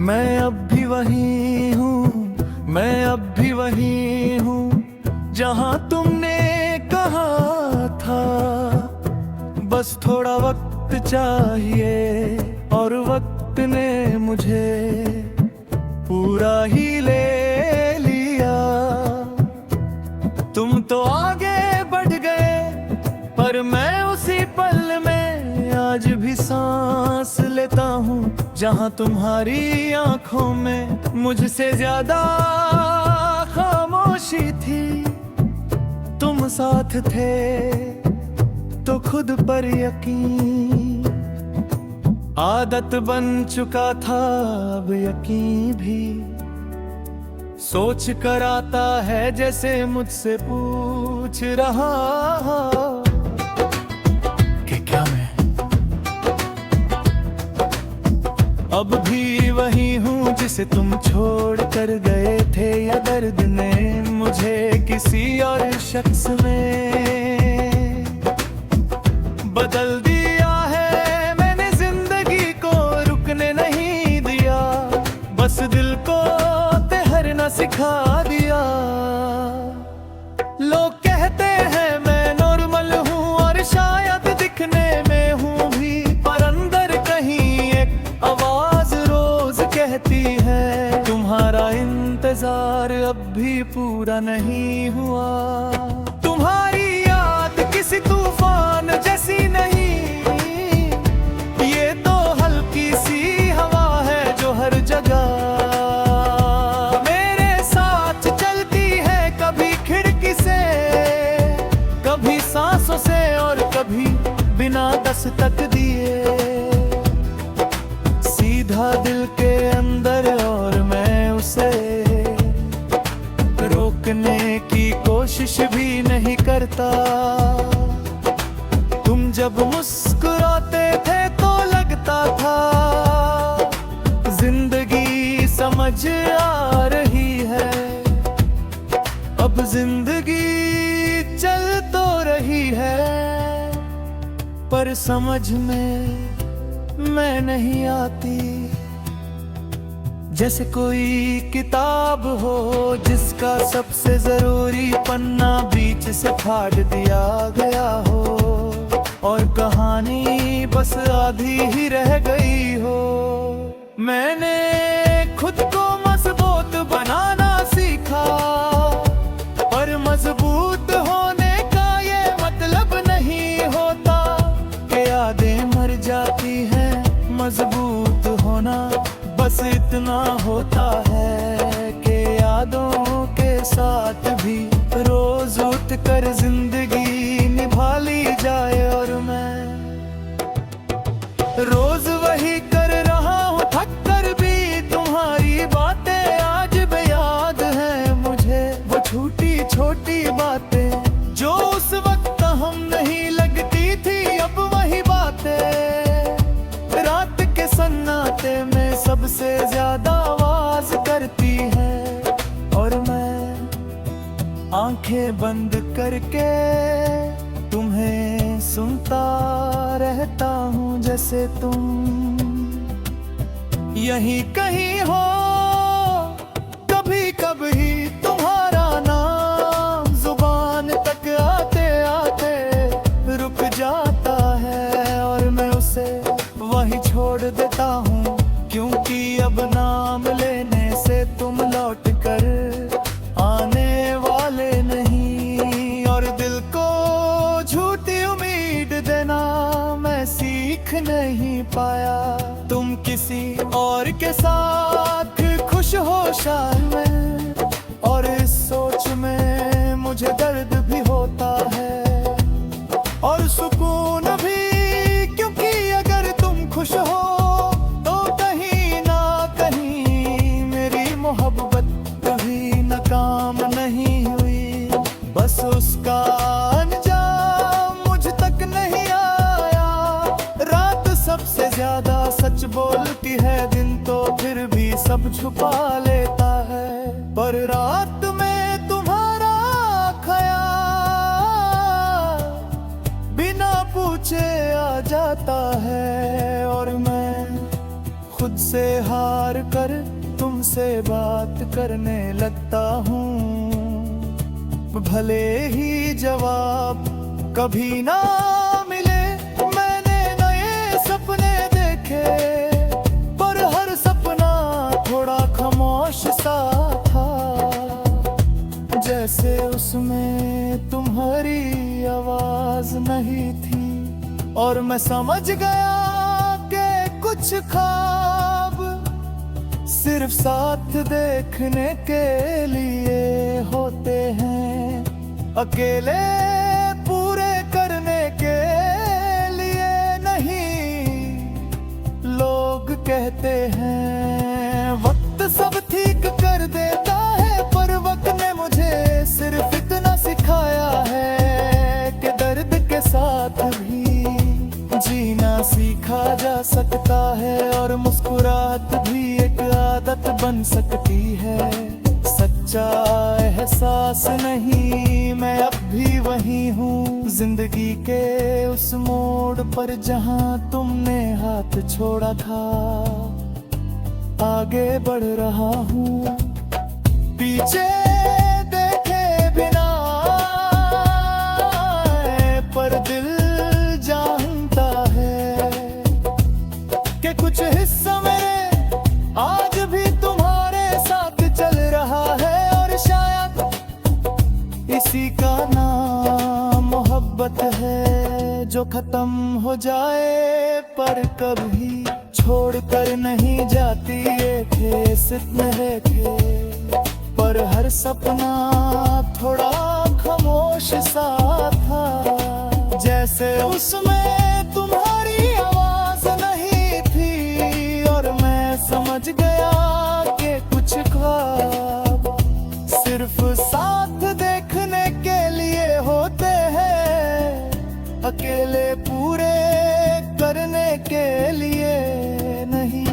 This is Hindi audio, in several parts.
मैं अब भी वही हूँ, मैं अब भी वही हूँ जहाँ तुमने कहा था। बस थोड़ा वक्त चाहिए और वक्त ने मुझे पूरा ही ले लिया। तुम तो आगे बढ़ गए पर मैं उसी पल में आज भी सांस लेता हूँ जहाँ तुम्हारी आंखों में मुझसे ज्यादा खामोशी थी। तुम साथ थे तो खुद पर यकीन आदत बन चुका था, अब यकीन भी सोच कर आता है जैसे मुझसे पूछ रहा कि क्या मैं अब भी वही हूँ जिसे तुम छोड़ कर गए थे, या दर्द ने मुझे किसी और शख्स में बदल दिया है। मैंने जिंदगी को रुकने नहीं दिया, बस दिल को तैरना सिखा दिया। लोग कहते हैं मैं नॉर्मल हूँ और शायद दिखने में हूँ भी, पर अंदर कहीं एक आवाज रोज कहती है तुम्हारा इंतजार अब भी पूरा नहीं हुआ। तुम्हारी याद किसी तूफान जैसी नहीं, ये तो हल्की सी हवा है जो हर जगह मेरे साथ चलती है, कभी खिड़की से, कभी सांसों से और कभी बिना दस्तक दिए। सीधा दिल के अंदर और मैं उसे रोकने की कोशिश भी नहीं करता। तुम जब मुस्कुराते थे तो लगता था जिंदगी समझ आ रही है। अब जिंदगी चल तो रही है पर समझ में मैं नहीं आती। जैसे कोई किताब हो जिसका सबसे जरूरी पन्ना बीच से फाड़ दिया गया हो और कहानी बस आधी ही रह गई हो। मैंने खुद को मजबूत बनाना सीखा, पर मजबूत होने का ये मतलब नहीं होता कि यादें मर जाती हैं। मजबूत होना बस इतना होता है कि यादों के साथ भी रोज उठ कर जिंदगी निभा ली जाए। और मैं रोज वही कर रहा हूँ थक कर भी, तुम्हारी बातें आज भी याद है मुझे, वो छोटी छोटी बातें जो उस वक्त हम नहीं लगती थी। अब वही बातें रात के सन्नाटे में सबसे ज्यादा आवाज करती है। और मैं आंखें बंद करके तुम्हें सुनता रहता हूँ जैसे तुम यहीं कहीं हो। कभी कभी तुम्हारा नाम जुबान तक आते आते रुक जाता है और मैं उसे वहीं छोड़ देता हूँ, क्योंकि अब नाम लेने से तुम लौट कर आने वाले नहीं। और दिल को झूठी उम्मीद देना मैं सीख नहीं पाया। तुम किसी और के साथ खुश हो शायद में, और इस सोच में मुझे दर्द भी होता है और सुकून भी, क्योंकि अगर तुम खुश हो तो कहीं ना कहीं मेरी मोहब्बत भी नाकाम नहीं हुई। बस उसका अंजाम मुझ तक नहीं आया। रात सबसे ज्यादा सच बोलती है, दिन तो फिर भी सब छुपा लेता है। पर रात में तुम्हारा ख्याल बिना पूछे आ जाता है और मैं खुद से हार कर तुमसे बात करने लगता हूँ, भले ही जवाब कभी ना मिले। मैंने नए सपने देखे, पर हर सपना थोड़ा खामोश सा था, जैसे उसमें तुम्हारी आवाज नहीं थी। और मैं समझ गया कि कुछ ख्वाब सिर्फ साथ देखने के लिए होते हैं, अकेले पूरे करने के लिए नहीं। लोग कहते हैं वक्त सब ठीक कर देता है, पर वक्त ने मुझे सिर्फ इतना सिखाया है कि दर्द के साथ भी जीना सीखा जा सकता है, और मुस्कुराहट भी एक आदत बन सकती है। सच्चा एहसास नहीं, मैं अब भी वही हूँ, जिंदगी के उस मोड़ पर जहाँ तुमने हाथ छोड़ा था। आगे बढ़ रहा हूँ, पीछे देखे बिना, पर दिल जानता है कि कुछ हिस्सा मेरे आज भी तुम्हारे साथ चल रहा है। और शायद इसी का नाम मोहब्बत है, जो खत्म हो जाए पर कभी छोड़ कर नहीं जाती। ये थे सितने थे, पर हर सपना थोड़ा खामोश सा था, जैसे उसमें तुम्हारी आवाज नहीं थी। और मैं समझ गया कि कुछ ख्वाब सिर्फ साथ देखने के लिए होते हैं, अकेले पूरे करने के लिए नहीं।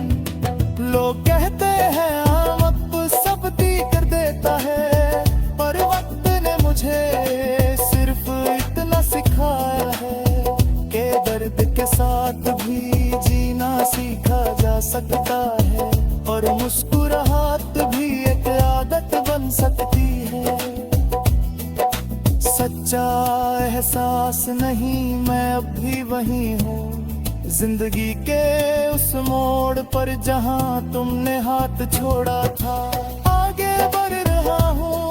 लोग कहते हैं वक्त सब ठीक कर देता है, पर वक्त ने मुझे सिर्फ इतना सिखाया है कि दर्द के साथ भी जीना सीखा जा सकता है, और मुस्कुराहट भी एक आदत बन सकती है। सच्चा एहसास नहीं, मैं अब भी वही हूँ, जिंदगी के उस मोड़ पर जहाँ तुमने हाथ छोड़ा था। आगे बढ़ रहा हूँ,